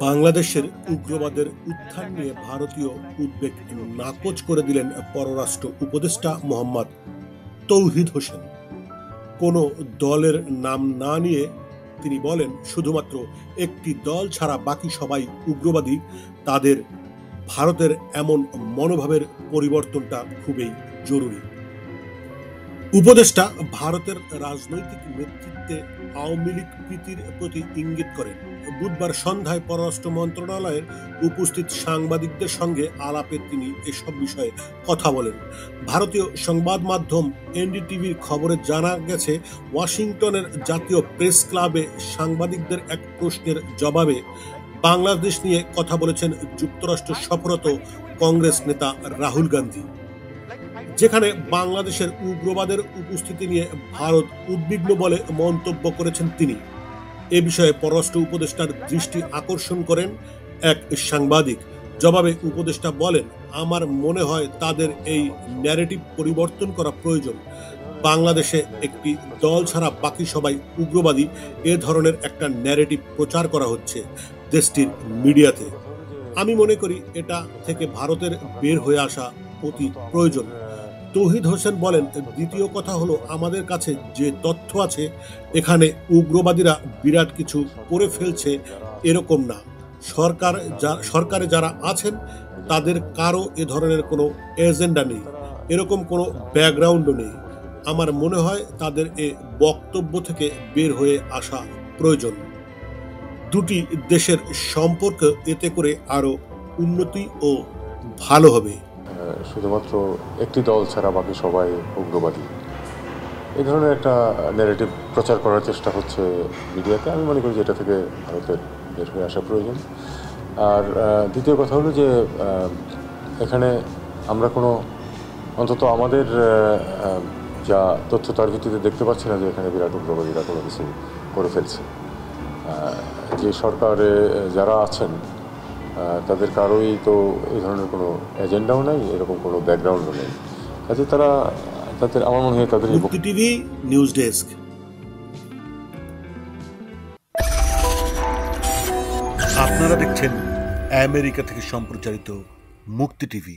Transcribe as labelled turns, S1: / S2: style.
S1: বাংলাদেশের উগ্রবাদের উত্থান নিয়ে ভারতীয় উদ্বেগ নাকচ করে দিলেন পররাষ্ট্র উপদেষ্টা মোহাম্মদ তৌহিদ হোসেন। কোনো দলের নাম না নিয়ে তিনি বলেন, শুধুমাত্র একটি দল ছাড়া বাকি সবাই উগ্রবাদী। তাদের ভারতের এমন মনোভাবের পরিবর্তনটা খুবই জরুরি। উপদেষ্টা ভারতের রাজনৈতিক নেতৃত্বে আওয়ামী লীগ প্রীতির প্রতি ইঙ্গিত করেন। বুধবার সন্ধ্যায় পররাষ্ট্র মন্ত্রণালয়ের উপস্থিত সাংবাদিকদের সঙ্গে আলাপে তিনি এসব বিষয়ে কথা বলেন। ভারতীয় সংবাদ মাধ্যম এনডিটিভির খবরে জানা গেছে, ওয়াশিংটনের জাতীয় প্রেস ক্লাবে সাংবাদিকদের এক প্রশ্নের জবাবে বাংলাদেশ নিয়ে কথা বলেছেন যুক্তরাষ্ট্র সফররত কংগ্রেস নেতা রাহুল গান্ধী, যেখানে বাংলাদেশের উগ্রবাদের উপস্থিতি নিয়ে ভারত উদ্বিগ্ন বলে মন্তব্য করেছেন তিনি। এ বিষয়ে পররাষ্ট্র উপদেষ্টার দৃষ্টি আকর্ষণ করেন এক সাংবাদিক। জবাবে উপদেষ্টা বলেন, আমার মনে হয় তাদের এই ন্যারেটিভ পরিবর্তন করা প্রয়োজন। বাংলাদেশে একটি দল ছাড়া বাকি সবাই উগ্রবাদী, এ ধরনের একটা ন্যারেটিভ প্রচার করা হচ্ছে দেশটির মিডিয়াতে। আমি মনে করি এটা থেকে ভারতের বের হয়ে আসা অতি প্রয়োজন। তৌহিদ হোসেন বলেন, দ্বিতীয় কথা হলো, আমাদের কাছে যে তথ্য আছে, এখানে উগ্রবাদীরা বিরাট কিছু করে ফেলছে এরকম না। সরকারে যারা আছেন তাদের কারো এ ধরনের কোনো এজেন্ডা নেই, এরকম কোনো ব্যাকগ্রাউন্ডও নেই। আমার মনে হয় তাদের এ বক্তব্য থেকে বের হয়ে আসা প্রয়োজন। দুটি দেশের সম্পর্ক এতে করে আরো উন্নতি ও ভালো হবে।
S2: শুধুমাত্র একটি দল ছাড়া বাকি সবাই উগ্রবাদী, এই ধরনের একটা ন্যারেটিভ প্রচার করার চেষ্টা হচ্ছে মিডিয়াতে। আমি মনে করি যে এটা থেকে ভারতের বের হয়ে আসা প্রয়োজন। আর দ্বিতীয় কথা হলো যে এখানে আমরা কোনো, অন্তত আমাদের যা তথ্য তার ভিত্তিতে দেখতে পাচ্ছি না যে এখানে বিরাট উগ্রবাদীরা কোনো কিছু করে ফেলছে। যে সরকারে যারা আছেন তাদের কারোই তো এই ধরনের কোনো এজেন্ডাও নাই, এরকম কোনো ব্যাকগ্রাউন্ডও নেই। কাজে তাদের আমার মনে হয় তাদের
S1: মুক্তি টিভি নিউজ ডেস্ক।
S3: আপনারা দেখছেন আমেরিকা থেকে সম্প্রচারিত মুক্তি টিভি।